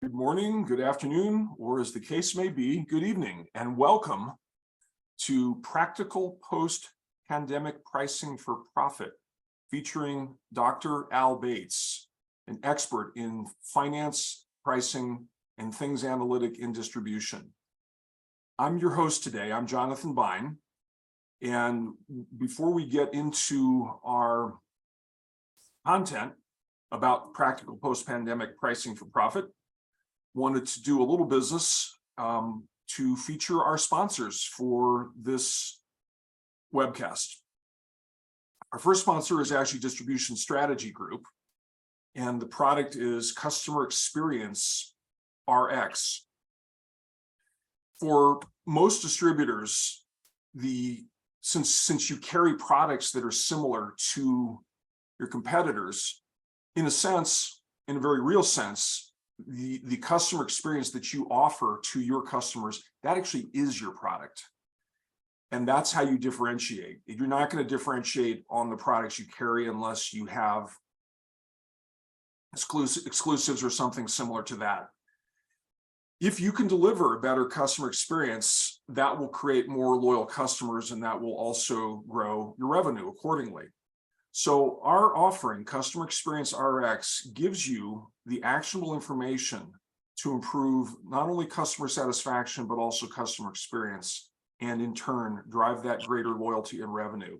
Good morning, good afternoon, or as the case may be, good evening, and welcome to Practical Post-Pandemic Pricing for Profit, featuring Dr. Al Bates, an expert in finance, pricing, and things analytic in distribution. I'm your host today. I'm Jonathan Bine. And before we get into our content about practical post-pandemic pricing for profit, wanted to do a little business to feature our sponsors for this webcast. Our first sponsor is actually Distribution Strategy Group, and the product is Customer Experience RX. For most distributors, since you carry products that are similar to your competitors, in a sense, in a very real sense, the customer experience that you offer to your customers, that actually is your product. And that's how you differentiate. You're not going to differentiate on the products you carry unless you have exclusives or something similar to that. If you can deliver a better customer experience, that will create more loyal customers, and that will also grow your revenue accordingly. So our offering, Customer Experience RX, gives you the actionable information to improve not only customer satisfaction, but also customer experience, and in turn, drive that greater loyalty and revenue.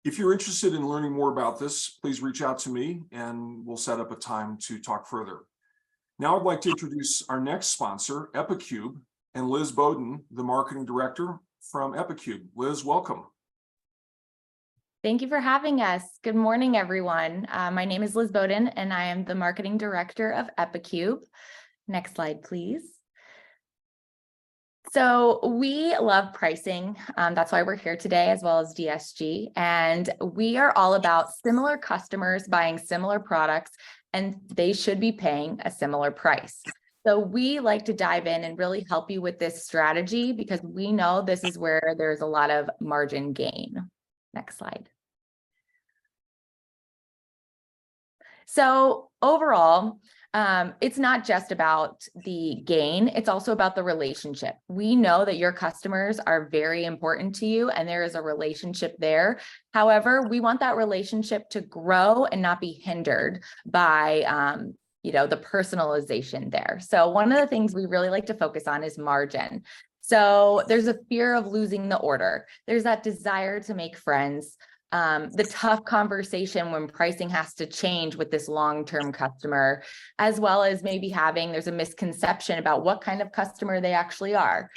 If you're interested in learning more about this, please reach out to me and we'll set up a time to talk further. Now I'd like to introduce our next sponsor, Epicube, and Liz Bowden, the marketing director from Epicube. Liz, welcome. Thank you for having us. Good morning, everyone. My name is Liz Bowden, and I am the marketing director of Epicube. Next slide, please. So we love pricing. That's why we're here today, as well as DSG. And we are all about similar customers buying similar products, and they should be paying a similar price. So we like to dive in and really help you with this strategy because we know this is where there's a lot of margin gain. Next slide. So overall, it's not just about the gain, it's also about the relationship. We know that your customers are very important to you and there is a relationship there. However, we want that relationship to grow and not be hindered by the personalization there. So one of the things we really like to focus on is margin. So there's a fear of losing the order. There's that desire to make friends. The tough conversation when pricing has to change with this long-term customer, as well as maybe there's a misconception about what kind of customer they actually are.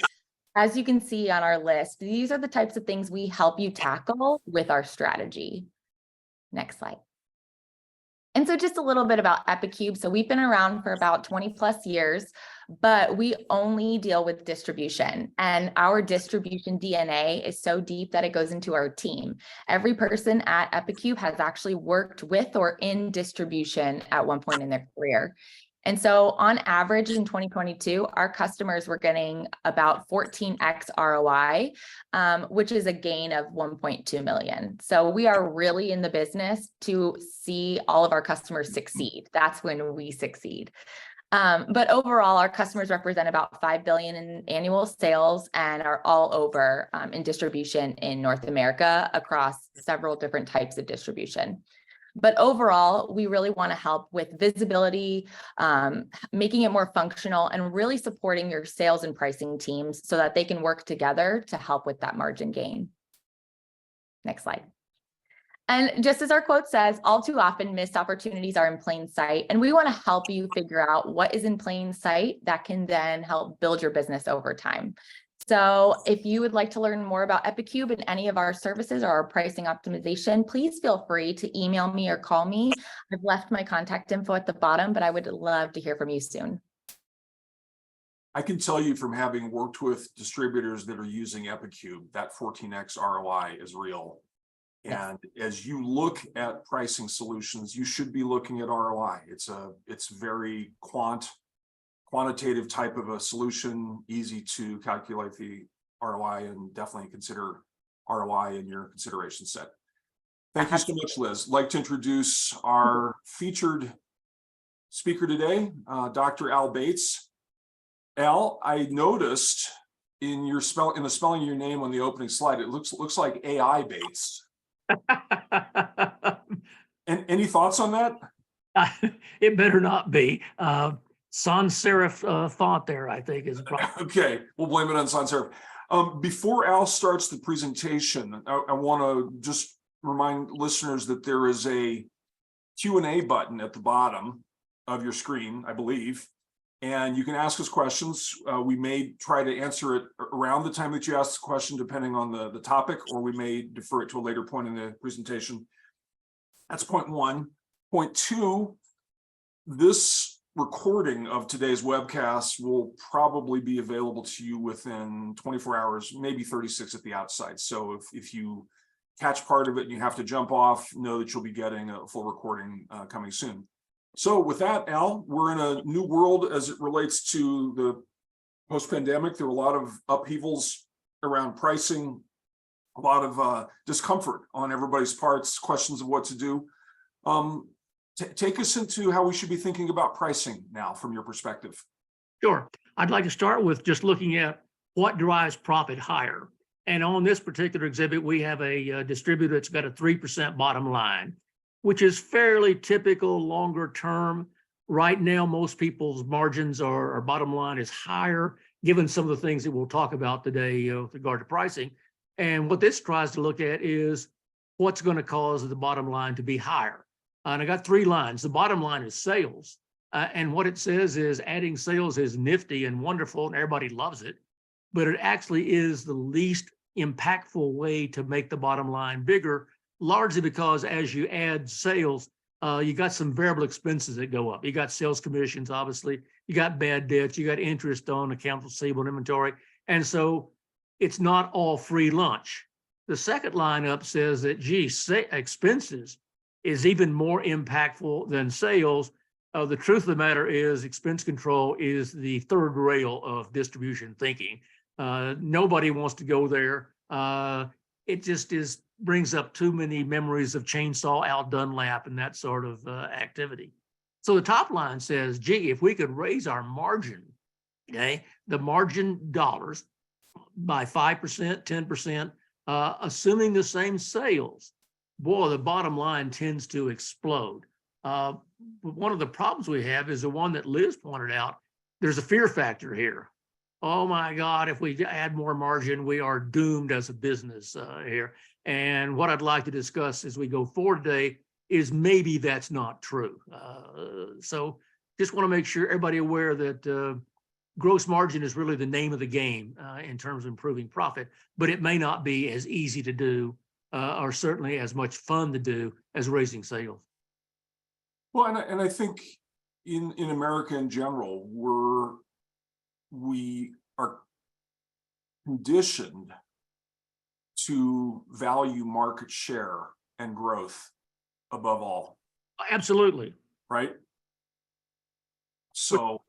As you can see on our list, these are the types of things we help you tackle with our strategy. Next slide. And so just a little bit about Epicube. So we've been around for about 20 plus years, but we only deal with distribution, and our distribution DNA is so deep that it goes into our team. Every person at Epicube has actually worked with or in distribution at one point in their career. And so on average in 2022, our customers were getting about 14x ROI, which is a gain of 1.2 million. So we are really in the business to see all of our customers succeed. That's when we succeed. But overall, our customers represent about 5 billion in annual sales and are all over in distribution in North America across several different types of distribution. But overall, we really want to help with visibility, making it more functional, and really supporting your sales and pricing teams so that they can work together to help with that margin gain. Next slide. And just as our quote says, all too often missed opportunities are in plain sight, and we want to help you figure out what is in plain sight that can then help build your business over time. So if you would like to learn more about Epicube and any of our services or our pricing optimization, please feel free to email me or call me. I've left my contact info at the bottom, but I would love to hear from you soon. I can tell you from having worked with distributors that are using Epicube, that 14x ROI is real. And as you look at pricing solutions, you should be looking at ROI. It's very quantitative type of a solution, easy to calculate the ROI, and definitely consider ROI in your consideration set. Thank you so much, Liz. I'd like to introduce our featured speaker today, Dr. Al Bates. Al, I noticed in the spelling of your name on the opening slide, it looks like AI Bates. And any thoughts on that? It better not be. Sans serif thought there, I think, is probably. Okay, we'll blame it on sans serif. Before Al starts the presentation, I want to just remind listeners that there is a Q&A button at the bottom of your screen, I believe, and you can ask us questions. We may try to answer it around the time that you ask the question, depending on the topic, or we may defer it to a later point in the presentation. That's point one. Point two, this recording of today's webcast will probably be available to you within 24 hours, maybe 36 at the outside. So if you catch part of it and you have to jump off, know that you'll be getting a full recording coming soon. So with that, Al, we're in a new world as it relates to the post-pandemic. There were a lot of upheavals around pricing, a lot of discomfort on everybody's parts, questions of what to do. Take us into how we should be thinking about pricing now from your perspective. Sure. I'd like to start with just looking at what drives profit higher. And on this particular exhibit, we have a distributor that's got a 3% bottom line, which is fairly typical longer term. Right now, most people's margins or bottom line is higher, given some of the things that we'll talk about today with regard to pricing. And what this tries to look at is what's going to cause the bottom line to be higher. And I got three lines. The bottom line is sales. And what it says is adding sales is nifty and wonderful and everybody loves it, but it actually is the least impactful way to make the bottom line bigger, largely because as you add sales, you got some variable expenses that go up. You got sales commissions, obviously, you got bad debts, you got interest on accounts receivable and inventory. And so it's not all free lunch. The second line up says that, gee, expenses is even more impactful than sales. The truth of the matter is expense control is the third rail of distribution thinking. Nobody wants to go there. It just brings up too many memories of Chainsaw Al Dunlap and that sort of activity. So the top line says, gee, if we could raise our margin, okay, the margin dollars by 5%, 10%, assuming the same sales, boy, the bottom line tends to explode. One of the problems we have is the one that Liz pointed out. There's a fear factor here. Oh my God, if we add more margin, we are doomed as a business here. And what I'd like to discuss as we go forward today is maybe that's not true. So just want to make sure everybody aware that gross margin is really the name of the game in terms of improving profit, but it may not be as easy to do or certainly as much fun to do as raising sales. Well, and I think in America in general, we are conditioned to value market share and growth above all. Absolutely. Right? So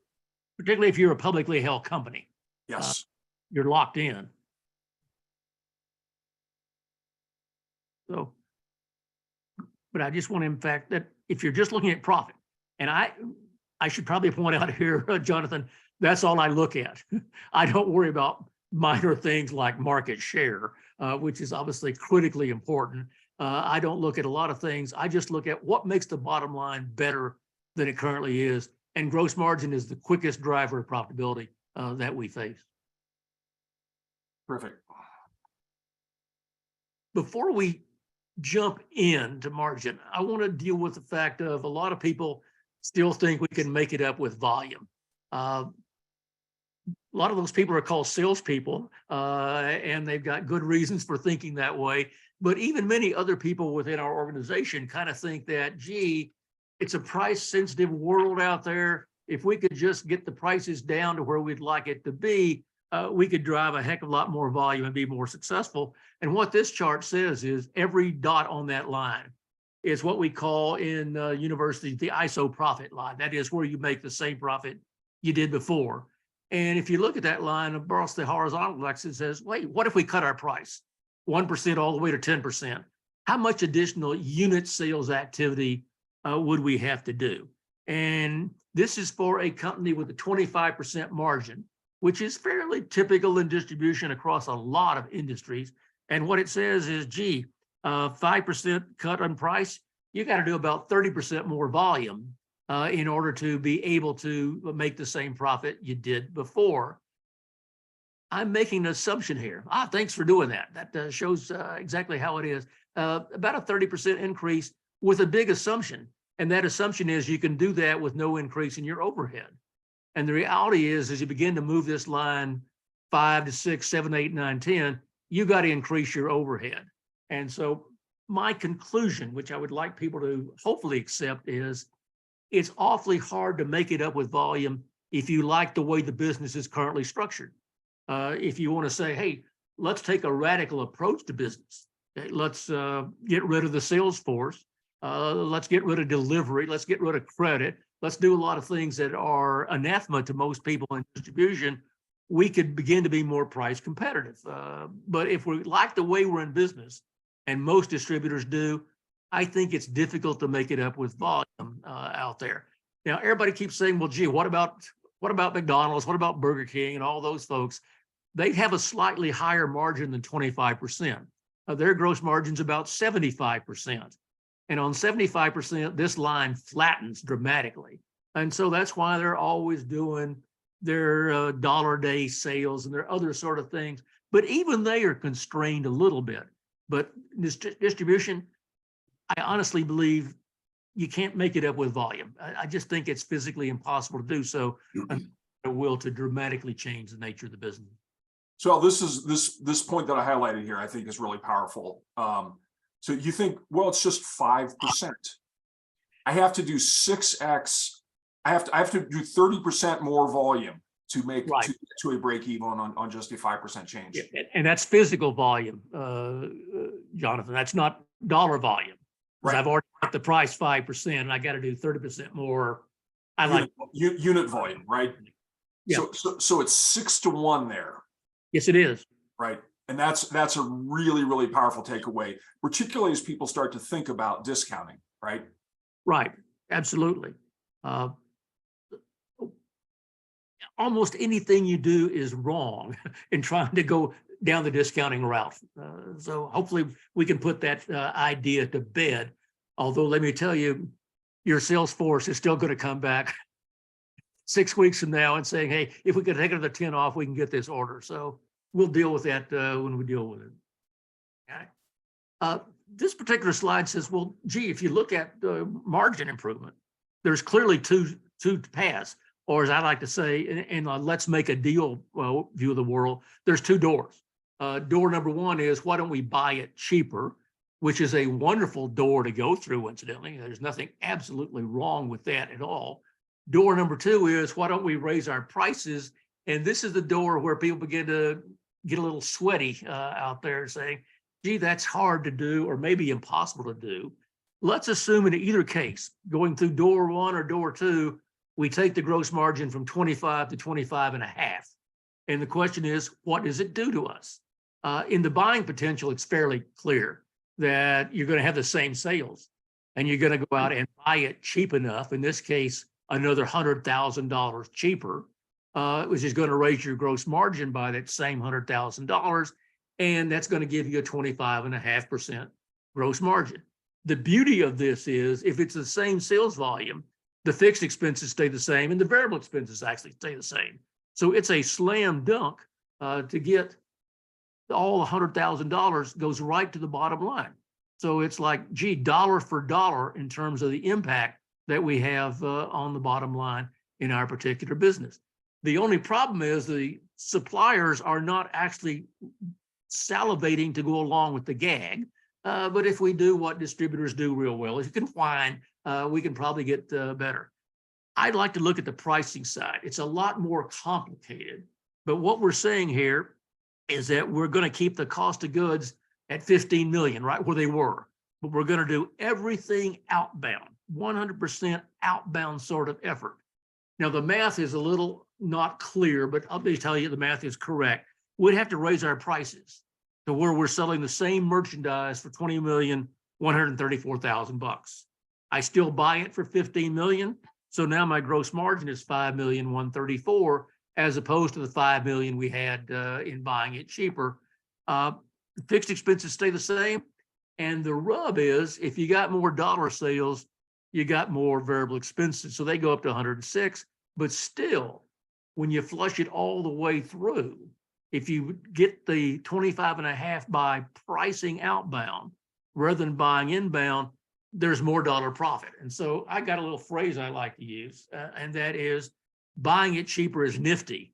particularly if you're a publicly held company. Yes. You're locked in. So, but I just want to, in fact, that if you're just looking at profit, and I should probably point out here, Jonathan, that's all I look at. I don't worry about minor things like market share, which is obviously critically important. I don't look at a lot of things. I just look at what makes the bottom line better than it currently is. And gross margin is the quickest driver of profitability that we face. Perfect. Before we jump into margin, I want to deal with the fact of a lot of people still think we can make it up with volume. A lot of those people are called salespeople, and they've got good reasons for thinking that way. But even many other people within our organization kind of think that, gee, it's a price sensitive world out there. If we could just get the prices down to where we'd like it to be, we could drive a heck of a lot more volume and be more successful. And what this chart says is every dot on that line is what we call in university the ISO profit line. That is where you make the same profit you did before. And if you look at that line across the horizontal axis, it says, wait, what if we cut our price 1% all the way to 10%? How much additional unit sales activity would we have to do? And this is for a company with a 25% margin, which is fairly typical in distribution across a lot of industries. And what it says is, gee, 5% cut on price, you got to do about 30% more volume in order to be able to make the same profit you did before. I'm making an assumption here. Thanks for doing that. That shows exactly how it is. About a 30% increase with a big assumption. And that assumption is you can do that with no increase in your overhead. And the reality is, as you begin to move this line 5 to 6, 7, 8, 9, 10, you got to increase your overhead. And so my conclusion, which I would like people to hopefully accept, is it's awfully hard to make it up with volume if you like the way the business is currently structured. If you want to say, hey, let's take a radical approach to business. Let's get rid of the sales force. Let's get rid of delivery. Let's get rid of credit. Let's do a lot of things that are anathema to most people in distribution. We could begin to be more price competitive. But if we like the way we're in business, and most distributors do, I think it's difficult to make it up with volume out there. Now, everybody keeps saying, well, gee, what about McDonald's? What about Burger King and all those folks? They have a slightly higher margin than 25%. Their gross margin's about 75%. And on 75%, this line flattens dramatically. And so that's why they're always doing their dollar-a-day sales and their other sort of things. But even they are constrained a little bit. But this distribution, I honestly believe you can't make it up with volume. I just think it's physically impossible to do so. And it will to dramatically change the nature of the business. So this point that I highlighted here, I think is really powerful. So you think, well, it's just 5%. I have to do 6x. I have to do 30% more volume to make right. to a break even on just a 5% change. Yeah, and that's physical volume, Jonathan. That's not dollar volume. Because I've already got the price 5%, and I got to do 30% more. Unit volume, right? Yeah. So it's 6 to 1 there. Yes, it is. Right. And that's a really, really powerful takeaway, particularly as people start to think about discounting, right? Right. Absolutely. Almost anything you do is wrong in trying to go down the discounting route. So hopefully we can put that idea to bed. Although let me tell you, your sales force is still going to come back 6 weeks from now and saying, hey, if we could take another 10 off, we can get this order. So we'll deal with that when we deal with it. Okay. This particular slide says, well, gee, if you look at margin improvement, there's clearly two paths, or as I like to say, and let's make a deal view of the world, there's two doors. Door number one is, why don't we buy it cheaper, which is a wonderful door to go through, incidentally. There's nothing absolutely wrong with that at all. Door number two is, why don't we raise our prices? And this is the door where people begin to get a little sweaty out there saying, gee, that's hard to do or maybe impossible to do. Let's assume in either case, going through door one or door two, we take the gross margin from 25 to 25.5. And the question is, what does it do to us? In the buying potential, it's fairly clear that you're going to have the same sales and you're going to go out and buy it cheap enough. In this case, another $100,000 cheaper, which is going to raise your gross margin by that same $100,000. And that's going to give you a 25.5% gross margin. The beauty of this is, if it's the same sales volume, the fixed expenses stay the same and the variable expenses actually stay the same. So it's a slam dunk to get all $100,000 goes right to the bottom line. So it's like, gee, dollar for dollar in terms of the impact that we have on the bottom line in our particular business. The only problem is the suppliers are not actually salivating to go along with the gag. But if we do what distributors do real well, if you can whine, we can probably get better. I'd like to look at the pricing side. It's a lot more complicated. But what we're saying here is that we're going to keep the cost of goods at 15 million, right where they were. But we're going to do everything outbound, 100% outbound sort of effort. Now, the math is a little not clear, but I'll just tell you the math is correct. We'd have to raise our prices to where we're selling the same merchandise for $20,134,000. I still buy it for 15 million. So now my gross margin is 5,134,000 as opposed to the 5 million we had in buying it cheaper. Fixed expenses stay the same. And the rub is if you got more dollar sales, you got more variable expenses. So they go up to 106, but still, when you flush it all the way through, if you get the 25.5 by pricing outbound rather than buying inbound, there's more dollar profit. And so I got a little phrase I like to use, and that is buying it cheaper is nifty,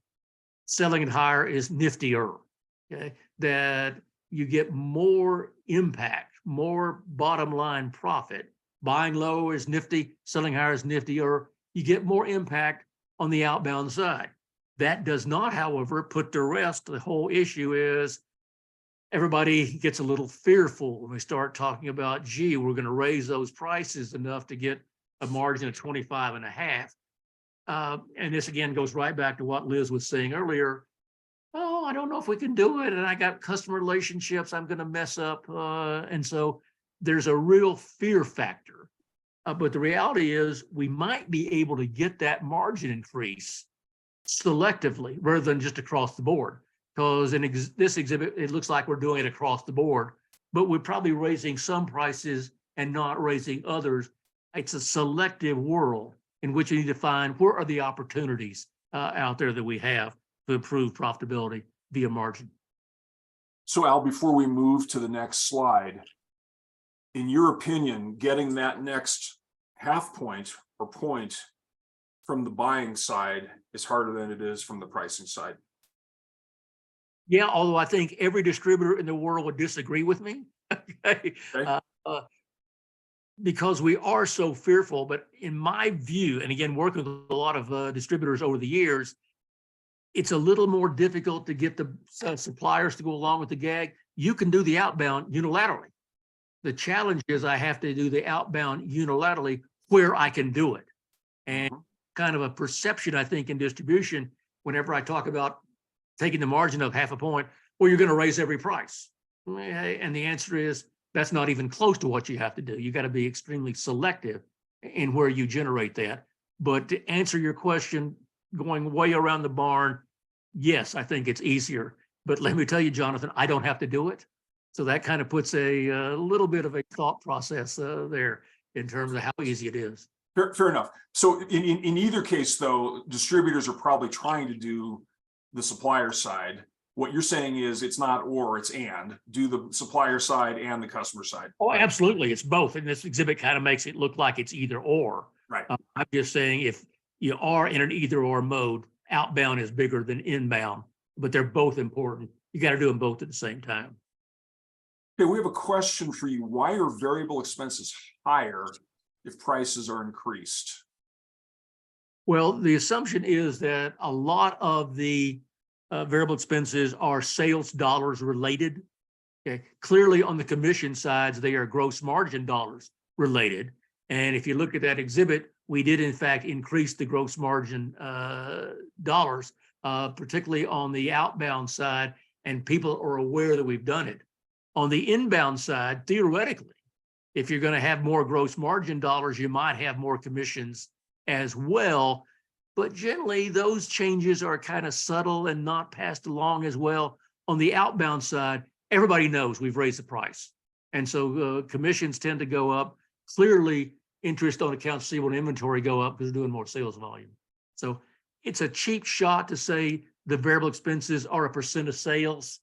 selling it higher is niftier. Okay, that you get more impact, more bottom line profit. Buying low is nifty, selling higher is niftier. You get more impact on the outbound side. That does not, however, put to rest the whole issue is everybody gets a little fearful when we start talking about, gee, we're going to raise those prices enough to get a margin of 25.5. And this again goes right back to what Liz was saying earlier. Oh, I don't know if we can do it. And I got customer relationships I'm going to mess up. And so there's a real fear factor. But the reality is we might be able to get that margin increase selectively rather than just across the board. Because in this exhibit, it looks like we're doing it across the board, but we're probably raising some prices and not raising others. It's a selective world in which you need to find where are the opportunities out there that we have to improve profitability via margin. So Al, before we move to the next slide, in your opinion, getting that next half point or point from the buying side is harder than it is from the pricing side? Yeah, although I think every distributor in the world would disagree with me. Okay. Because we are so fearful, but in my view, and again, working with a lot of distributors over the years, it's a little more difficult to get the suppliers to go along with the gag. You can do the outbound unilaterally. The challenge is I have to do the outbound unilaterally where I can do it. And kind of a perception, I think, in distribution, whenever I talk about taking the margin of half a point, well, you're going to raise every price. And the answer is that's not even close to what you have to do. You got to be extremely selective in where you generate that. But to answer your question, going way around the barn, yes, I think it's easier. But let me tell you, Jonathan, I don't have to do it. So that kind of puts a little bit of a thought process there in terms of how easy it is. Fair enough. So in either case, though, distributors are probably trying to do the supplier side. What you're saying is it's not or, it's and. Do the supplier side and the customer side. Oh, absolutely. It's both. And this exhibit kind of makes it look like it's either or. Right. I'm just saying if you are in an either or mode, outbound is bigger than inbound, but they're both important. You got to do them both at the same time. Okay, we have a question for you. Why are variable expenses higher if prices are increased? Well, the assumption is that a lot of the variable expenses are sales dollars related. Okay, clearly on the commission sides, they are gross margin dollars related. And if you look at that exhibit, we did in fact increase the gross margin dollars, particularly on the outbound side, and people are aware that we've done it. On the inbound side, theoretically, if you're going to have more gross margin dollars, you might have more commissions as well. But generally, those changes are kind of subtle and not passed along as well. On the outbound side, everybody knows we've raised the price. And so commissions tend to go up. Clearly, interest on accounts receivable and inventory go up because they're doing more sales volume. So it's a cheap shot to say the variable expenses are a percent of sales.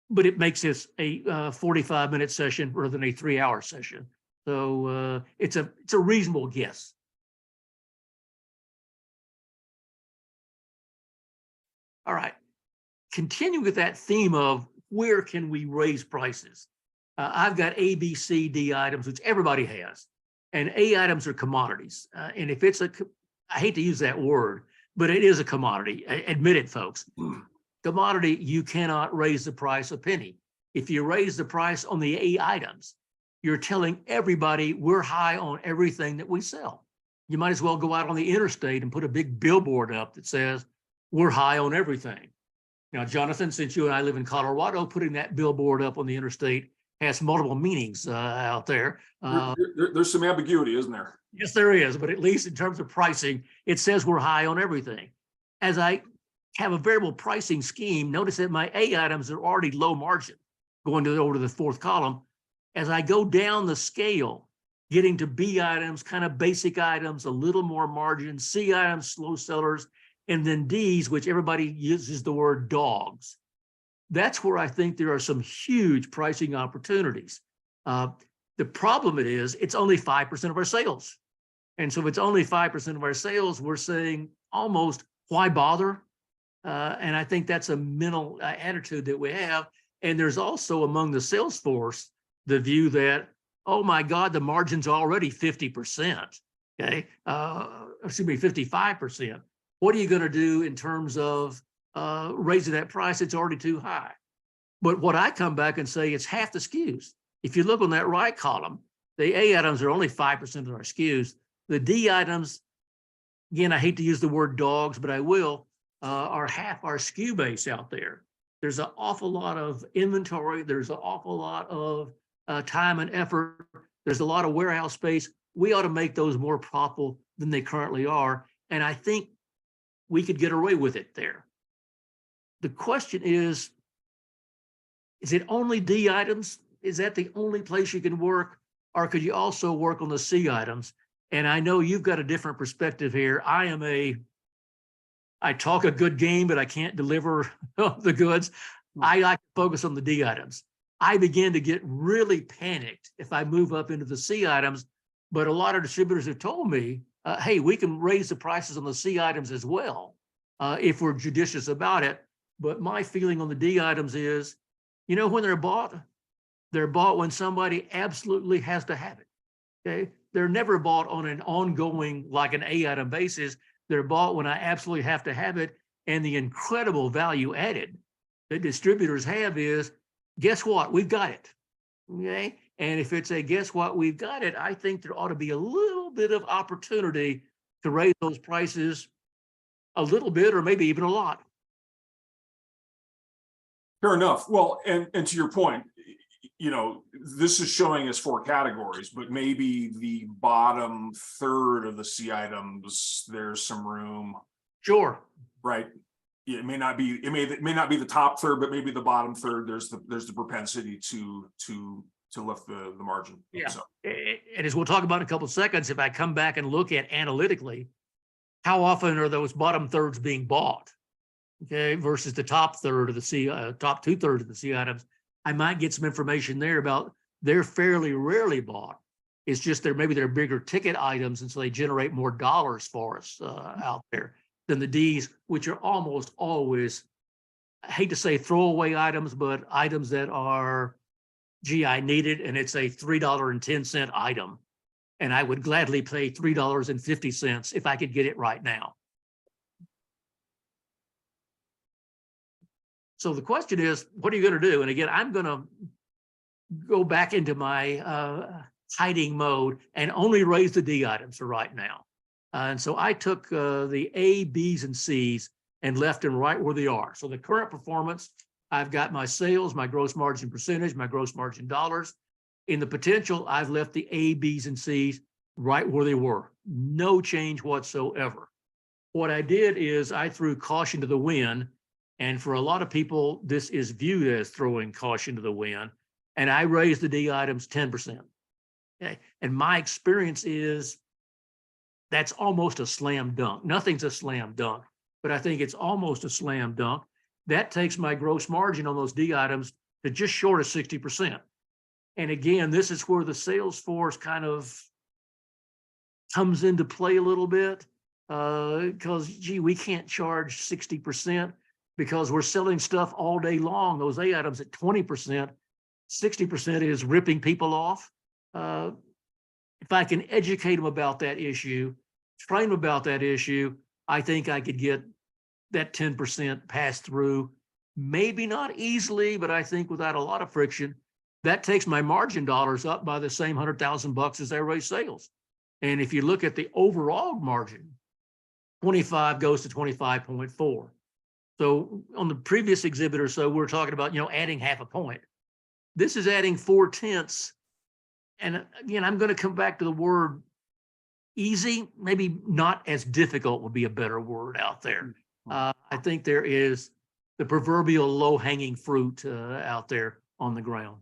But it makes this a 45-minute session rather than a 3-hour session. So it's a reasonable guess. All right, continue with that theme of where can we raise prices? I've got A, B, C, D items, which everybody has. And A items are commodities. And if it's I hate to use that word, but it is a commodity. Admit it, folks. Commodity, you cannot raise the price a penny. If you raise the price on the A items, you're telling everybody we're high on everything that we sell. You might as well go out on the interstate and put a big billboard up that says, we're high on everything. Now, Jonathan, since you and I live in Colorado, putting that billboard up on the interstate has multiple meanings out there. There's some ambiguity, isn't there? Yes, there is, but at least in terms of pricing, it says we're high on everything. As I have a variable pricing scheme, notice that my A items are already low margin, going over to the fourth column. As I go down the scale, getting to B items, kind of basic items, a little more margin, C items, slow sellers, and then D's, which everybody uses the word dogs. That's where I think there are some huge pricing opportunities. The problem it's only 5% of our sales. And so if it's only 5% of our sales, we're saying almost, why bother? And I think that's a mental attitude that we have. And there's also among the sales force, the view that, oh my God, the margin's already 50%, okay? Excuse me, 55%. What are you gonna do in terms of raising that price? It's already too high. But what I come back and say, it's half the SKUs. If you look on that right column, the A items are only 5% of our SKUs. The D items, again, I hate to use the word dogs, but I will, are half our SKU base out there. There's an awful lot of inventory. There's an awful lot of time and effort. There's a lot of warehouse space. We ought to make those more profitable than they currently are. And I think we could get away with it there. The question is it only D items? Is that the only place you can work? Or could you also work on the C items? And I know you've got a different perspective here. I talk a good game, but I can't deliver the goods. I like to focus on the D items. I begin to get really panicked if I move up into the C items, but a lot of distributors have told me, hey, we can raise the prices on the C items as well, if we're judicious about it. But my feeling on the D items is, when they're bought when somebody absolutely has to have it, okay? They're never bought on an ongoing, like an A item basis. They're bought when I absolutely have to have it. And the incredible value added that distributors have is, guess what? We've got it, okay? And if it's a guess what? We've got it, I think there ought to be a little bit of opportunity to raise those prices a little bit, or maybe even a lot. Fair enough. Well, and to your point, this is showing us 4 categories, but maybe the bottom third of the C items, there's some room. Sure. Right. It may not be the top third, but maybe the bottom third, there's the propensity to lift the margin. Yeah. So. And as we'll talk about in a couple of seconds, if I come back and look at analytically, how often are those bottom thirds being bought? Okay, versus the top third of the C, top 2/3 of the C items, I might get some information there about they're fairly rarely bought. It's just maybe they're bigger ticket items, and so they generate more dollars for us out there than the D's, which are almost always, I hate to say throwaway items, but items that are, gee, I need it, and it's a $3.10 item, and I would gladly pay $3.50 if I could get it right now. So the question is, what are you going to do? And again, I'm going to go back into my hiding mode and only raise the D items for right now. And so I took the A, B's, and C's and left them right where they are. So the current performance, I've got my sales, my gross margin percentage, my gross margin dollars. In the potential, I've left the A, B's, and C's right where they were. No change whatsoever. What I did is I threw caution to the wind. And for a lot of people, this is viewed as throwing caution to the wind. And I raised the D items 10%. Okay. And my experience is that's almost a slam dunk. Nothing's a slam dunk, but I think it's almost a slam dunk. That takes my gross margin on those D items to just short of 60%. And again, this is where the sales force kind of comes into play a little bit because, gee, we can't charge 60%. Because we're selling stuff all day long, those A items at 20%, 60% is ripping people off. If I can educate them about that issue, train them about that issue, I think I could get that 10% passed through. Maybe not easily, but I think without a lot of friction. That takes my margin dollars up by the same $100,000 as I raise sales. And if you look at the overall margin, 25 goes to 25.4. So on the previous exhibit or so, we're talking about, adding half a point. This is adding 4/10. And again, I'm going to come back to the word easy, maybe not as difficult would be a better word out there. I think there is the proverbial low-hanging fruit out there on the ground.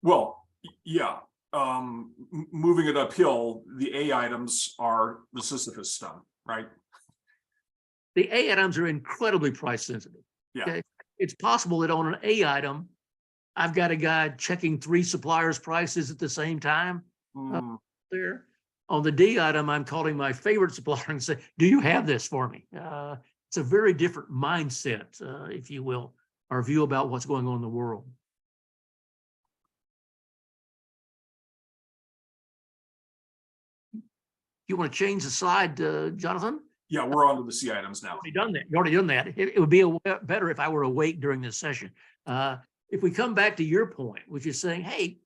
Well, yeah, moving it uphill, the A items are the Sisyphus stone, right? The A items are incredibly price sensitive. Yeah. Okay? It's possible that on an A item, I've got a guy checking 3 suppliers' prices at the same time. Mm, There. On the D item, I'm calling my favorite supplier and say, do you have this for me? It's a very different mindset, if you will, our view about what's going on in the world. You want to change the slide, Jonathan? yeah, we're on to the C items now. Already done that. You already done that. It would be better if I were awake during this session. If we come back to your point, which is saying, hey,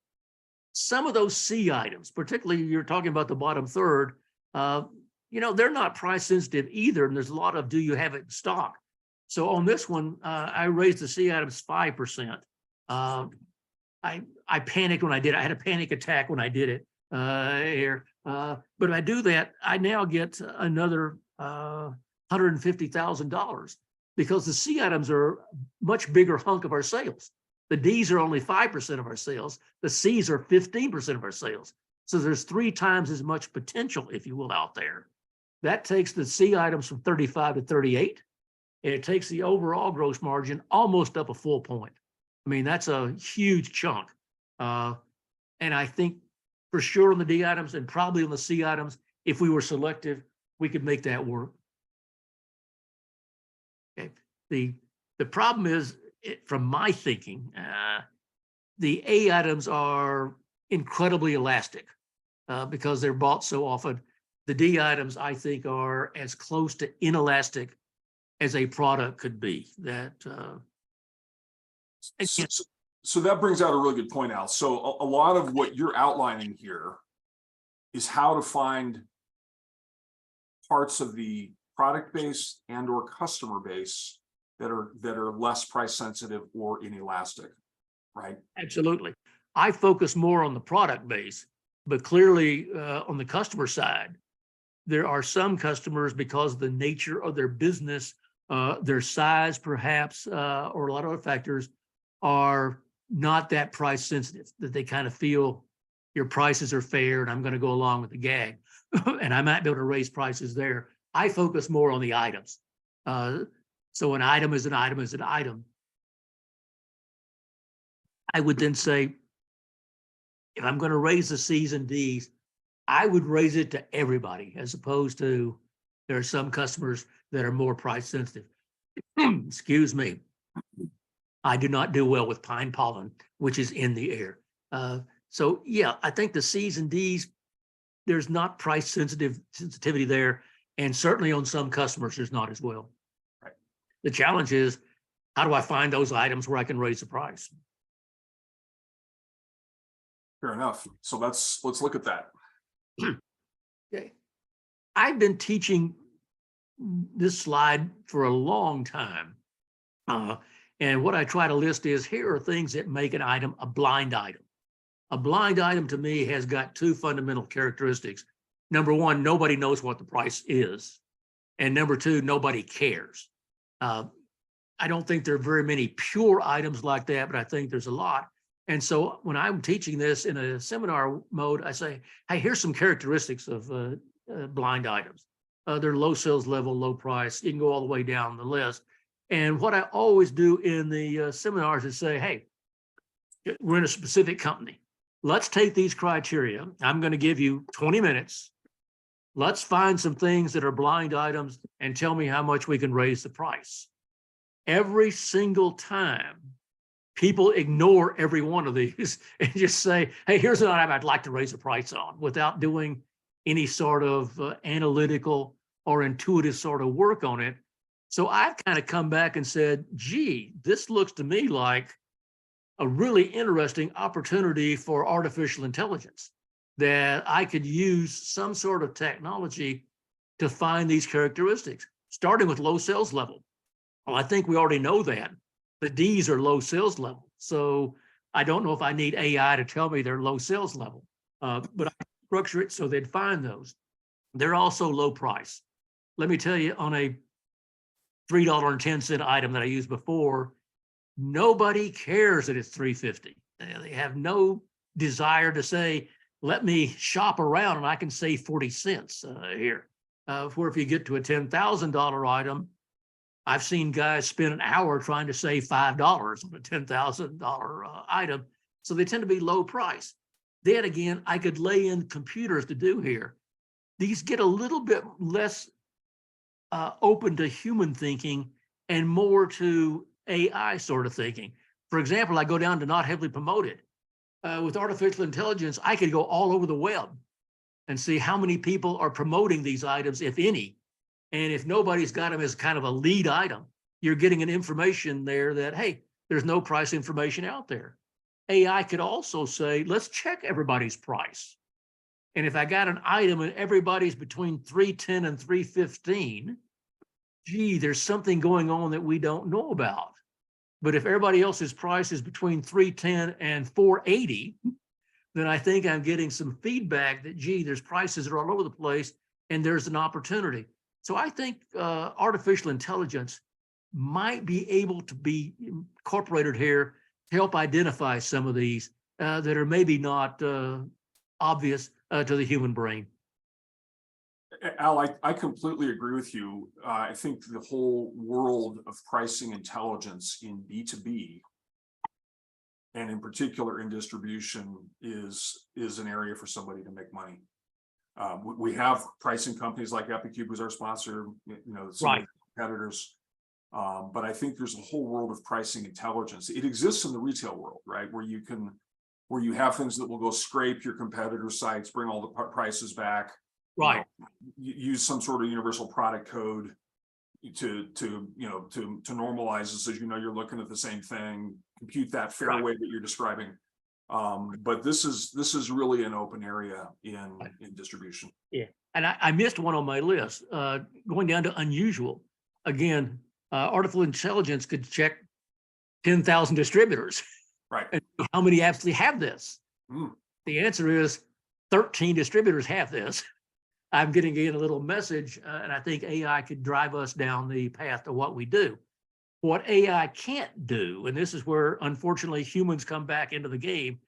some of those C items, particularly you're talking about the bottom third, they're not price sensitive either. And there's a lot of, do you have it in stock? So on this one, I raised the C items 5%. I panicked when I did it. I had a panic attack when I did it here. But if I do that, I now get another $150,000 because the C items are a much bigger hunk of our sales. The D's are only 5% of our sales. The C's are 15% of our sales. So there's 3 times as much potential, if you will, out there. That takes the C items from 35 to 38. And it takes the overall gross margin almost up a full point. I mean, that's a huge chunk. And I think for sure on the D items and probably on the C items, if we were selective, we could make that work. Okay. The problem is, from my thinking, the A items are incredibly elastic because they're bought so often. The D items, I think, are as close to inelastic as a product could be. That So that brings out a really good point, Al. So a lot of what you're outlining here is how to find parts of the product base and or customer base that are less price sensitive or inelastic, right? Absolutely. I focus more on the product base, but clearly on the customer side, there are some customers, because of the nature of their business, their size perhaps, or a lot of other factors, are not that price sensitive, that they kind of feel your prices are fair and I'm going to go along with the gag and I might be able to raise prices there. I focus more on the items. So an item is an item is an item. I would then say, if I'm going to raise the C's and D's, I would raise it to everybody, as opposed to there are some customers that are more price sensitive. Excuse me. I do not do well with pine pollen, which is in the air. So yeah, I think the C's and D's, there's not price sensitivity there. And certainly on some customers, there's not as well. Right. The challenge is, how do I find those items where I can raise the price? Fair enough. So let's look at that. Okay. I've been teaching this slide for a long time. And what I try to list is, here are things that make an item a blind item. A blind item to me has got 2 fundamental characteristics. Number 1, nobody knows what the price is. And number 2, nobody cares. I don't think there are very many pure items like that, but I think there's a lot. And so when I'm teaching this in a seminar mode, I say, hey, here's some characteristics of blind items. They're low sales level, low price. You can go all the way down the list. And what I always do in the seminars is say, hey, we're in a specific company. Let's take these criteria. I'm going to give you 20 minutes. Let's find some things that are blind items and tell me how much we can raise the price. Every single time, people ignore every one of these and just say, hey, here's an item I'd like to raise the price on, without doing any sort of analytical or intuitive sort of work on it. So I've kind of come back and said, gee, this looks to me like a really interesting opportunity for artificial intelligence, that I could use some sort of technology to find these characteristics, starting with low sales level. Well, I think we already know that. The Ds are low sales level. So I don't know if I need AI to tell me they're low sales level, but I structure it so they'd find those. They're also low price. Let me tell you, on a $3.10 item that I used before, nobody cares that it's $3.50. They have no desire to say, let me shop around and I can save 40 cents here. Where if you get to a $10,000 item, I've seen guys spend an hour trying to save $5 on a $10,000 item. So they tend to be low price. Then again, I could lay in computers to do here. These get a little bit less open to human thinking and more to AI sort of thinking. For example, I go down to not heavily promoted. With artificial intelligence, I could go all over the web and see how many people are promoting these items, if any. And if nobody's got them as kind of a lead item, you're getting an information there that, hey, there's no price information out there. AI could also say, let's check everybody's price. And if I got an item and everybody's between $3.10 and $3.15, gee, there's something going on that we don't know about. But if everybody else's price is between $3.10 and $4.80, then I think I'm getting some feedback that, gee, there's prices that are all over the place and there's an opportunity. So I think artificial intelligence might be able to be incorporated here to help identify some of these that are maybe not obvious to the human brain. Al, I completely agree with you. I think the whole world of pricing intelligence in B2B, and in particular in distribution, is an area for somebody to make money. We have pricing companies like Epicube, who's our sponsor, some Right. competitors. But I think there's a whole world of pricing intelligence. It exists in the retail world, right? Where you have things that will go scrape your competitor sites, bring all the prices back. Right. Use some sort of universal product code to normalize this, as you're looking at the same thing, compute that fair Right. way that you're describing. But this is really an open area in distribution. Yeah. And I missed one on my list, going down to unusual. Again, artificial intelligence could check 10,000 distributors. Right. And how many actually have this? Mm. The answer is 13 distributors have this. I'm getting in a little message, and I think AI could drive us down the path to what we do. What AI can't do, and this is where, unfortunately, humans come back into the game,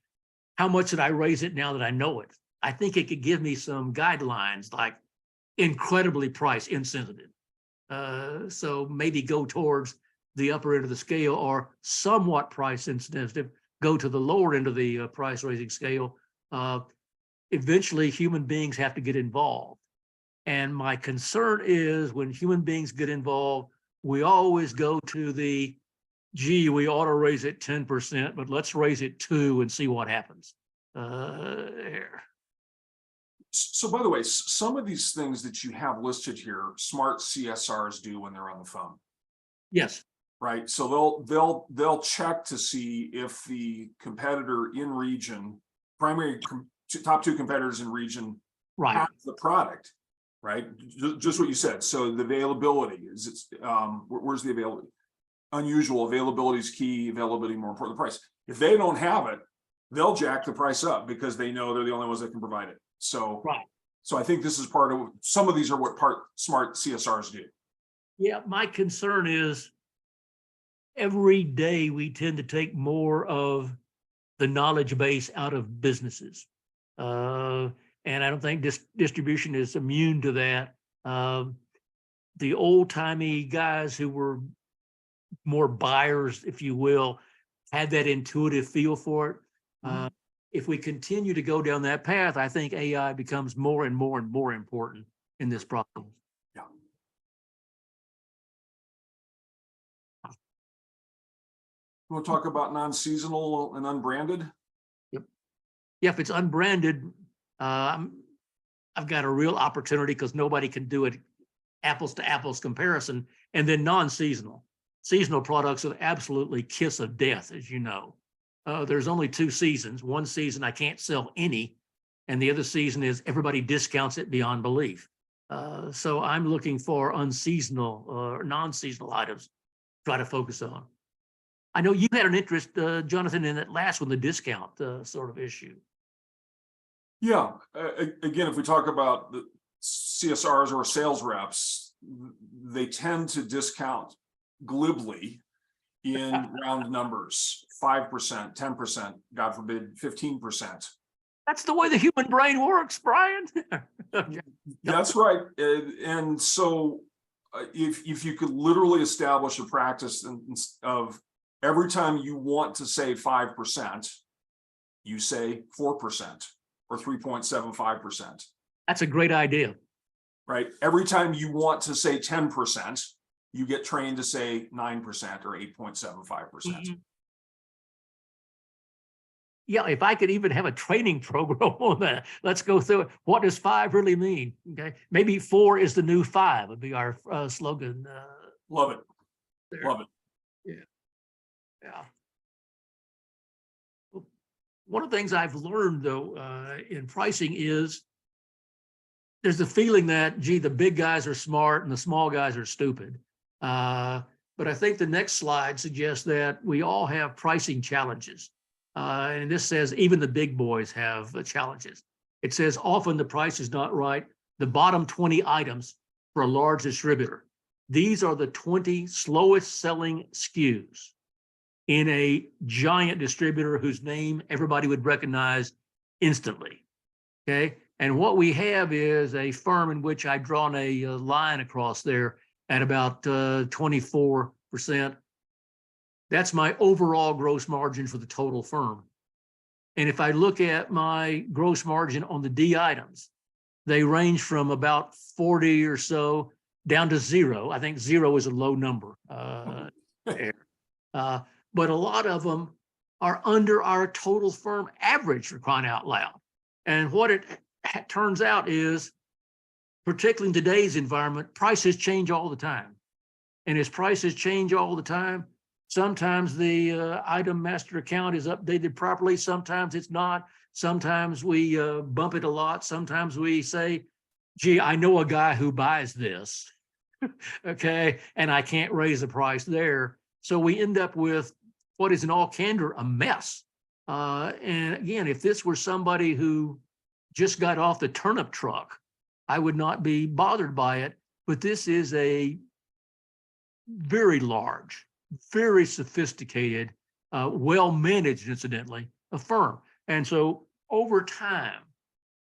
how much did I raise it now that I know it? I think it could give me some guidelines, like incredibly price insensitive. So maybe go towards the upper end of the scale, or somewhat price insensitive, go to the lower end of the price raising scale. Eventually human beings have to get involved. And my concern is when human beings get involved, we always go to the, gee, we ought to raise it 10%, but let's raise it 2% and see what happens. There. So by the way, some of these things that you have listed here, smart CSRs do when they're on the phone. Yes. Right. So they'll check to see if the competitor in region, top 2 competitors in region, Right. have the product, right? Just what you said. So the availability is where's the availability? Unusual, availability is key, availability more important than price. If they don't have it, they'll jack the price up because they know they're the only ones that can provide it. So, Right. So I think this is part of, some of these are what smart CSRs do. Yeah, my concern is every day we tend to take more of the knowledge base out of businesses. And I don't think distribution is immune to that. The old-timey guys who were more buyers, if you will, had that intuitive feel for it. If we continue to go down that path, I think AI becomes more and more and more important in this process. Yeah. We'll talk about non-seasonal and unbranded. Yep. Yeah, if it's unbranded, I've got a real opportunity because nobody can do it apples to apples comparison. And then non-seasonal. Seasonal products are absolutely kiss of death, as you know. There's only 2 seasons. One season I can't sell any, and the other season is everybody discounts it beyond belief. So I'm looking for unseasonal or non-seasonal items to try to focus on. I know you had an interest, Jonathan, in that last one, the discount sort of issue. Yeah, again, if we talk about the CSRs or sales reps, they tend to discount glibly in round numbers, 5%, 10%, God forbid, 15%. That's the way the human brain works, Brian. That's right. And so if you could literally establish a practice of every time you want to say 5%, you say 4% or 3.75%. That's a great idea. Right? Every time you want to say 10%, you get trained to say 9% or 8.75%. Yeah, if I could even have a training program on that, let's go through it. What does 5 really mean? Okay, maybe 4 is the new 5 would be our slogan. Love it. There. Love it. Yeah. One of the things I've learned though in pricing is there's a feeling that, gee, the big guys are smart and the small guys are stupid. But I think the next slide suggests that we all have pricing challenges. And this says even the big boys have challenges. It says often the price is not right. The bottom 20 items for a large distributor. These are the 20 slowest selling SKUs in a giant distributor whose name everybody would recognize instantly. Okay. And what we have is a firm in which I've drawn a line across there at about 24%. That's my overall gross margin for the total firm. And if I look at my gross margin on the D items, they range from about 40 or so down to 0. I think 0 is a low number. But a lot of them are under our total firm average, for crying out loud. And what it turns out is, particularly in today's environment, prices change all the time. And as prices change all the time, sometimes the item master account is updated properly. Sometimes it's not. Sometimes we bump it a lot. Sometimes we say, gee, I know a guy who buys this, okay, and I can't raise the price there. So we end up with what is in all candor a mess. And again, if this were somebody who just got off the turnip truck, I would not be bothered by it. But this is a very large, very sophisticated, well-managed, incidentally, a firm. And so over time,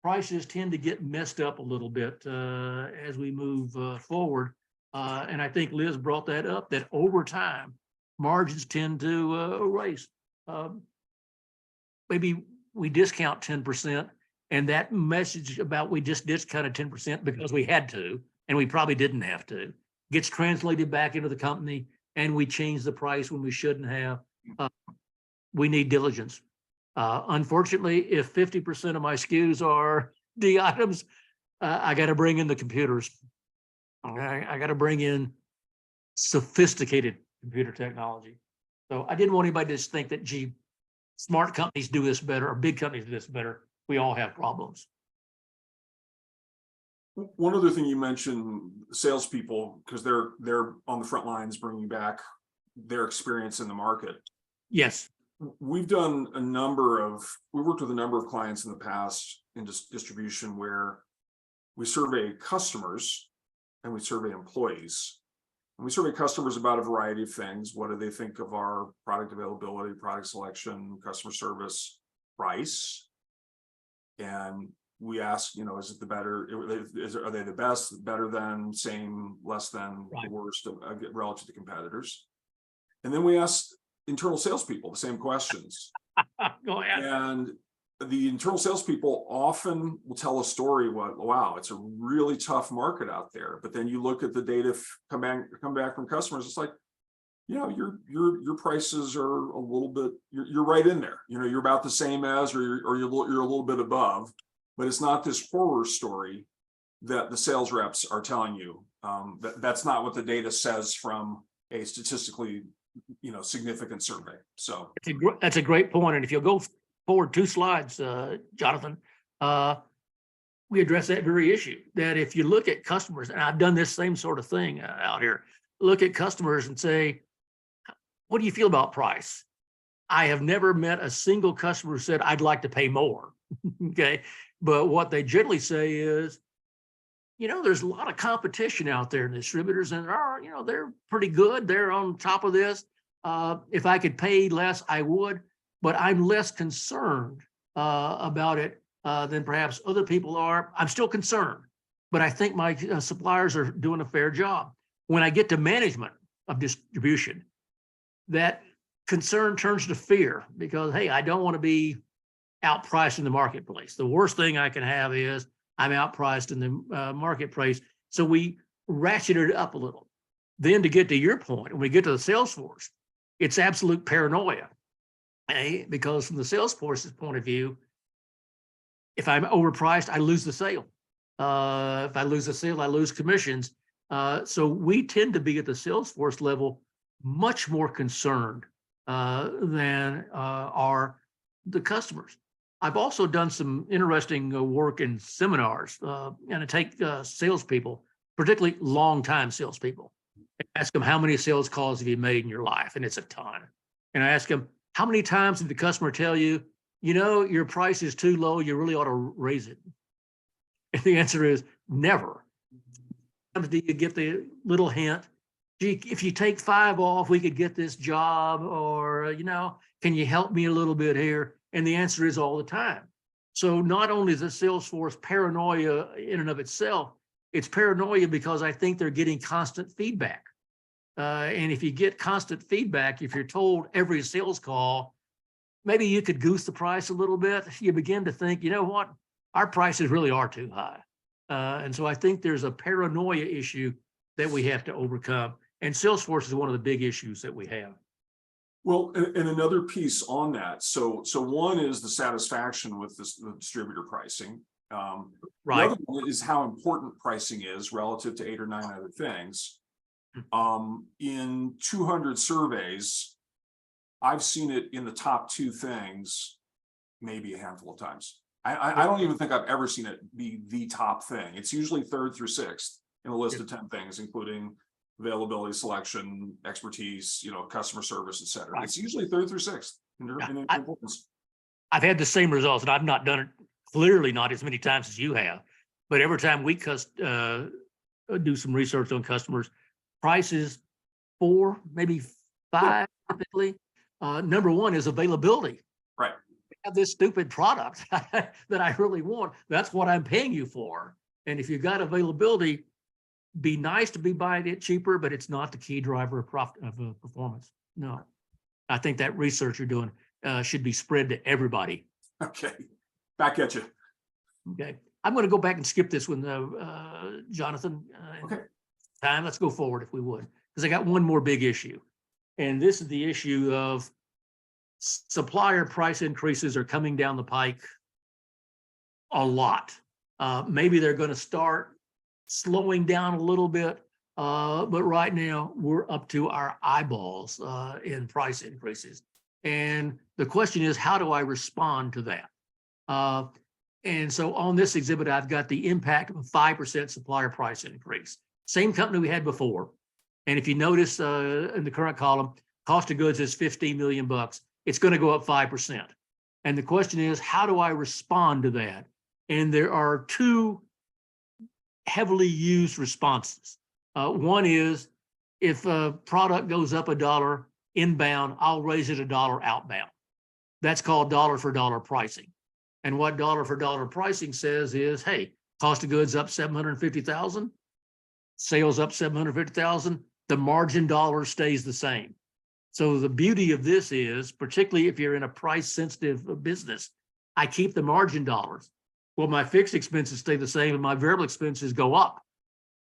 prices tend to get messed up a little bit as we move forward. And I think Liz brought that up, that over time, margins tend to erase. Maybe we discount 10%, and that message about we just discounted 10% because we had to, and we probably didn't have to, gets translated back into the company, and we change the price when we shouldn't have. We need diligence. Unfortunately, if 50% of my SKUs are D items, I got to bring in the computers. Okay? I got to bring in sophisticated computer technology. So I didn't want anybody to just think that, gee, smart companies do this better or big companies do this better. We all have problems. One other thing you mentioned, salespeople, because they're on the front lines bringing back their experience in the market. Yes. We've worked with a number of clients in the past in distribution where we survey customers and we survey employees. And we survey customers about a variety of things. What do they think of our product availability, product selection, customer service, price? And we ask, is it the better? Are they the best, better than, same, less than, right, the worst relative to competitors? And then we ask internal salespeople the same questions. Go ahead. And the internal salespeople often will tell a story, wow, it's a really tough market out there. But then you look at the data come back from customers, it's like, your prices are a little bit, you're right in there. You're about the same as, or you're a little bit above, but it's not this horror story that the sales reps are telling you. That's not what the data says from a statistically, significant survey. So that's a great point. And if you'll go forward 2 slides, Jonathan, we address that very issue, that if you look at customers, and I've done this same sort of thing out here, look at customers and say, what do you feel about price? I have never met a single customer who said, I'd like to pay more. Okay. But what they generally say is, there's a lot of competition out there in distributors, and they're pretty good. They're on top of this. If I could pay less, I would, but I'm less concerned about it than perhaps other people are. I'm still concerned, but I think my suppliers are doing a fair job. When I get to management of distribution, that concern turns to fear because, hey, I don't want to be outpriced in the marketplace. The worst thing I can have is I'm outpriced in the marketplace. So we ratcheted it up a little. Then to get to your point, when we get to the sales force, it's absolute paranoia. Because from the sales force's point of view, if I'm overpriced, I lose the sale. If I lose the sale, I lose commissions. So we tend to be at the sales force level much more concerned than are the customers. I've also done some interesting work in seminars, and I take salespeople, particularly long-time salespeople, and ask them, how many sales calls have you made in your life? And it's a ton. And I ask them, how many times did the customer tell you, your price is too low, you really ought to raise it? And the answer is never. Sometimes do you get the little hint, gee, if you take 5 off, we could get this job, or, can you help me a little bit here? And the answer is all the time. So not only is the sales force paranoia in and of itself, it's paranoia because I think they're getting constant feedback. And if you get constant feedback, if you're told every sales call, maybe you could goose the price a little bit, you begin to think, you know what, our prices really are too high. And so I think there's a paranoia issue that we have to overcome. And Salesforce is one of the big issues that we have. Well, and another piece on that. So one is the satisfaction with the distributor pricing. Right. The other one is how important pricing is relative to 8 or 9 other things. In 200 surveys, I've seen it in the top 2 things, maybe a handful of times. I don't even think I've ever seen it be the top thing. It's usually 3rd through 6th in a list of 10 things, including availability, selection, expertise, customer service, et cetera. Right. It's usually 3rd through 6th in importance. I've had the same results, and I've not done it, clearly not as many times as you have, but every time we do some research on customers, prices 4, maybe 5, typically. Number 1 is availability. Right. I have this stupid product that I really want. That's what I'm paying you for. And if you've got availability, be nice to be buying it cheaper, but it's not the key driver of performance. No, I think that research you're doing should be spread to everybody. Okay, back at you. Okay, I'm going to go back and skip this one, Jonathan. Okay. Let's go forward if we would, because I got one more big issue. And this is the issue of supplier price increases are coming down the pike a lot. Maybe they're going to start slowing down a little bit, but right now we're up to our eyeballs in price increases. And the question is, how do I respond to that? And so on this exhibit, I've got the impact of a 5% supplier price increase. Same company we had before. And if you notice in the current column, cost of goods is $15 million. It's going to go up 5%. And the question is, how do I respond to that? And there are 2 heavily used responses. One is, if a product goes up $1 inbound, I'll raise it $1 outbound. That's called dollar for dollar pricing. And what dollar for dollar pricing says is, hey, cost of goods up 750,000, sales up 750,000, the margin dollar stays the same. So the beauty of this is, particularly if you're in a price sensitive business, I keep the margin dollars. Well, my fixed expenses stay the same and my variable expenses go up.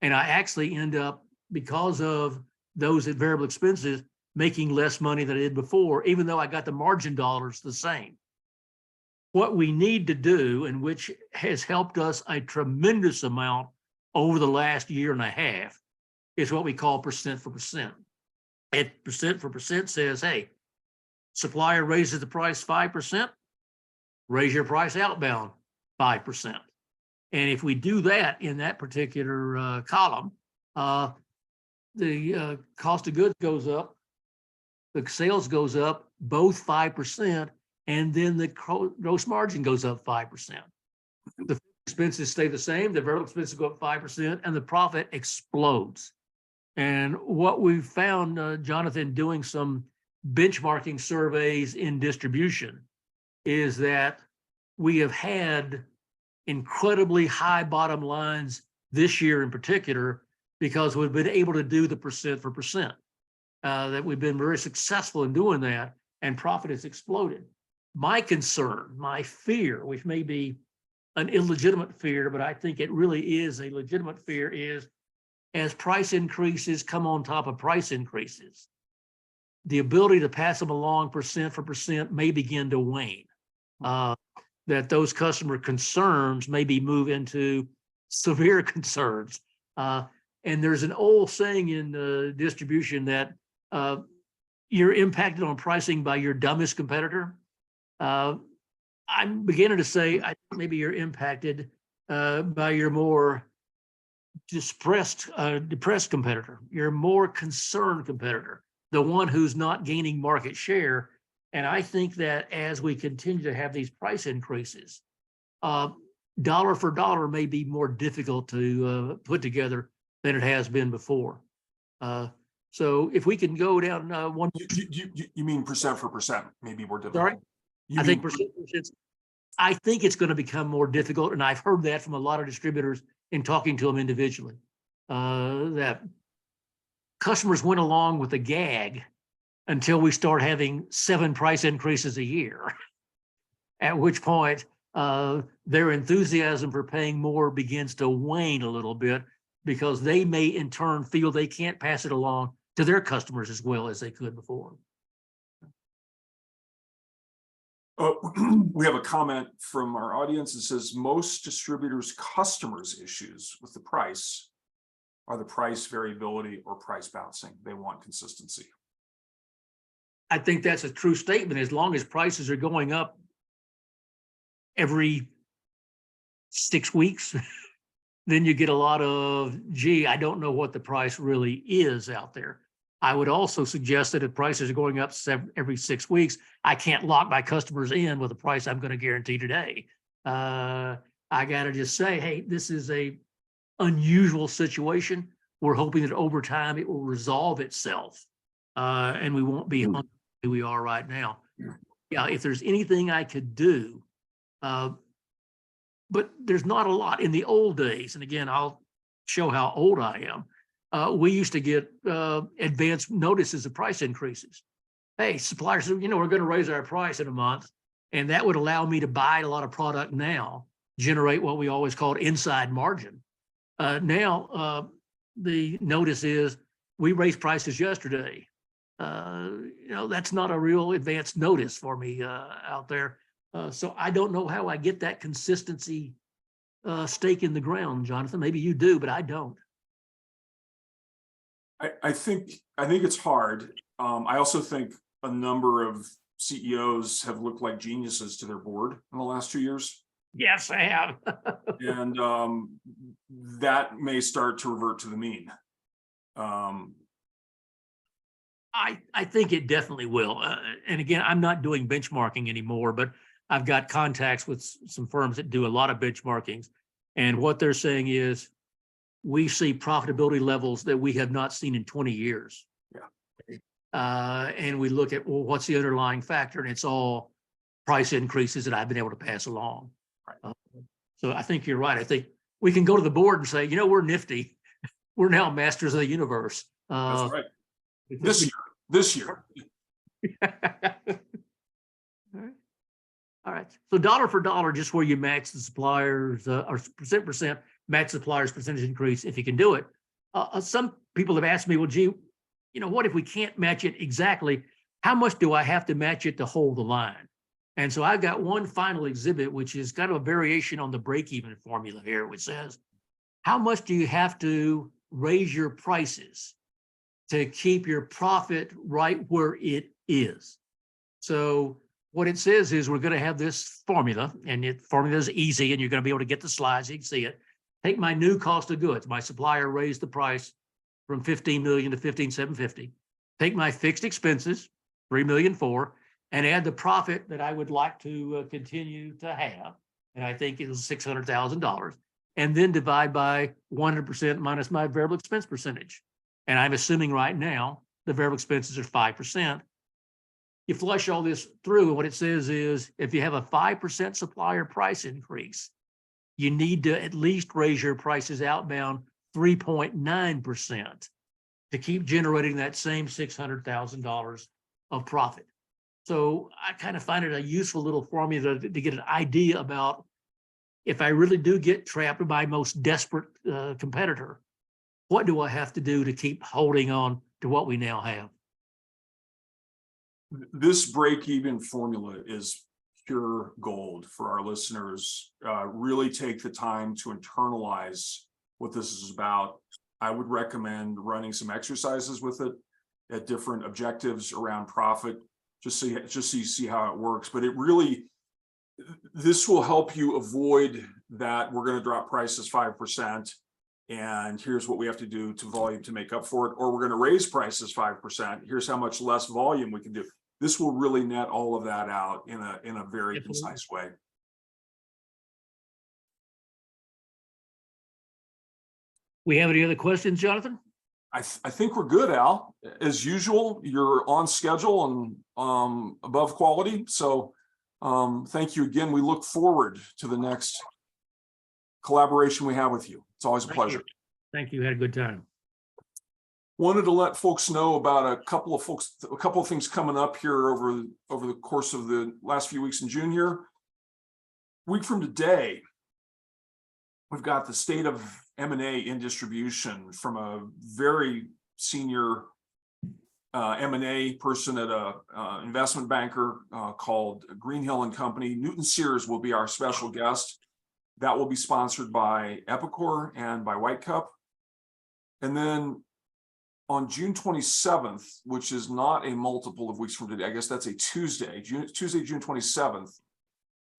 And I actually end up, because of those variable expenses, making less money than I did before, even though I got the margin dollars the same. What we need to do, and which has helped us a tremendous amount over the last year and a half, is what we call percent for percent. And percent for percent says, hey, supplier raises the price 5%, raise your price outbound 5%. And if we do that in that particular column, the cost of goods goes up the sales goes up both 5%, and then the gross margin goes up 5%. The expenses stay the same, the variable expenses go up 5%, and the profit explodes. And what we've found, Jonathan, doing some benchmarking surveys in distribution, is that we have had incredibly high bottom lines this year in particular, because we've been able to do the percent for percent. That we've been very successful in doing that, and profit has exploded. My concern, my fear, which may be an illegitimate fear, but I think it really is a legitimate fear, is as price increases come on top of price increases, the ability to pass them along percent for percent may begin to wane. That those customer concerns maybe move into severe concerns. And there's an old saying in distribution that you're impacted on pricing by your dumbest competitor. I'm beginning to say I think maybe you're impacted by your more depressed competitor, your more concerned competitor, the one who's not gaining market share. And I think that as we continue to have these price increases, dollar for dollar may be more difficult to put together than it has been before. So if we can go down one. You mean percent for percent, maybe more difficult? Sorry? You I think it's going to become more difficult, and I've heard that from a lot of distributors in talking to them individually, that customers went along with the gag until we start having 7 price increases a year, at which point their enthusiasm for paying more begins to wane a little bit, because they may in turn feel they can't pass it along to their customers as well as they could before. We have a comment from our audience that says most distributors' customers' issues with the price are the price variability or price bouncing. They want consistency. I think that's a true statement. As long as prices are going up every 6 weeks, then you get a lot of, gee, I don't know what the price really is out there. I would also suggest that if prices are going up every 6 weeks, I can't lock my customers in with a price I'm going to guarantee today. I got to just say, hey, this is a unusual situation. We're hoping that over time it will resolve itself, and we won't be who we are right now. Yeah, if there's anything I could do, but there's not a lot. In the old days, and again, I'll show how old I am. We used to get advance notices of price increases. Hey, suppliers, we're going to raise our price in a month, and that would allow me to buy a lot of product now, generate what we always called inside margin. Now, the notice is we raised prices yesterday. That's not a real advance notice for me out there. So I don't know how I get that consistency stake in the ground, Jonathan. Maybe you do, but I don't. I think it's hard. I also think a number of CEOs have looked like geniuses to their board in the last 2 years. Yes, I have. And that may start to revert to the mean. I think it definitely will. And again, I'm not doing benchmarking anymore, but I've got contacts with some firms that do a lot of benchmarkings. And what they're saying is, we see profitability levels that we have not seen in 20 years. Yeah. And we look at, well, what's the underlying factor? And it's all price increases that I've been able to pass along. Right. So I think you're right. I think we can go to the board and say, we're nifty. We're now masters of the universe. That's right. This year. All right. So dollar for dollar, just where you match the suppliers or percent match the suppliers' percentage increase, if you can do it. Some people have asked me, well, gee, what if we can't match it exactly? How much do I have to match it to hold the line? And so I've got one final exhibit, which is kind of a variation on the break-even formula here, which says, how much do you have to raise your prices to keep your profit right where it is? So what it says is we're going to have this formula, and the formula is easy, and you're going to be able to get the slides. You can see it. Take my new cost of goods. My supplier raised the price from $15 million to $15,750. Take my fixed expenses, 3,000,004, and add the profit that I would like to continue to have, and I think it was $600,000, and then divide by 100% minus my variable expense percentage. And I'm assuming right now the variable expenses are 5%. You flush all this through, and what it says is if you have a 5% supplier price increase, you need to at least raise your prices outbound 3.9% to keep generating that same $600,000 of profit. So I kind of find it a useful little formula to get an idea about if I really do get trapped by most desperate competitor, what do I have to do to keep holding on to what we now have? This break-even formula is pure gold for our listeners. Really take the time to internalize what this is about. I would recommend running some exercises with it at different objectives around profit, just so you see how it works. But it really, this will help you avoid that we're going to drop prices 5%. And here's what we have to do to volume to make up for it, or we're going to raise prices 5%. Here's how much less volume we can do. This will really net all of that out in a very concise way. We have any other questions, Jonathan? I think we're good, Al. As usual, you're on schedule and above quality. So thank you again. We look forward to the next collaboration we have with you. It's always a pleasure. Thank you. Had a good time. Wanted to let folks know about a couple of things coming up here over the course of the last few weeks in June here. Week from today, we've got the state of M&A in distribution from a very senior M&A person at a investment banker called Greenhill and Company. Newton Sears will be our special guest. That will be sponsored by Epicor and by Whitecup. And then on June 27th, which is not a multiple of weeks from today, I guess that's a Tuesday, June 27th,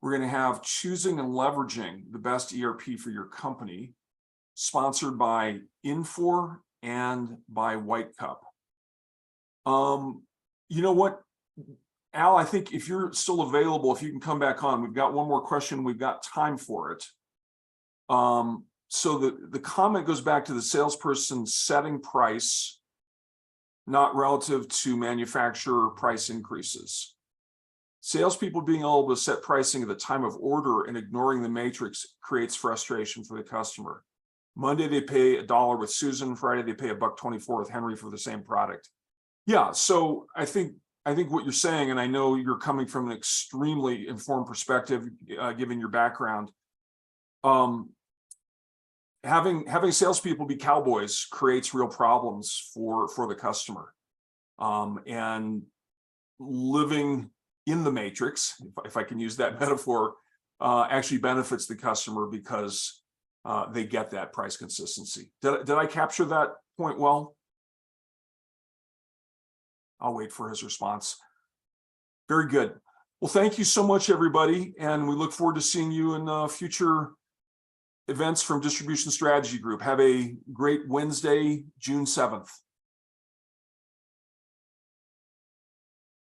we're going to have Choosing and Leveraging the Best ERP for Your Company, sponsored by Infor and by Whitecup. You know what, Al, I think if you're still available, if you can come back on, we've got one more question. We've got time for it. So the comment goes back to the salesperson setting price, not relative to manufacturer price increases. Salespeople being able to set pricing at the time of order and ignoring the matrix creates frustration for the customer. Monday, they pay $1 with Susan. Friday, they pay $1.24 with Henry for the same product. Yeah, so I think what you're saying, and I know you're coming from an extremely informed perspective, given your background. Having salespeople be cowboys creates real problems for the customer, and living in the matrix, if I can use that metaphor, actually benefits the customer because they get that price consistency. Did I capture that point well? I'll wait for his response. Very good. Well, thank you so much, everybody, and we look forward to seeing you in future events from Distribution Strategy Group. Have a great Wednesday, June 7th.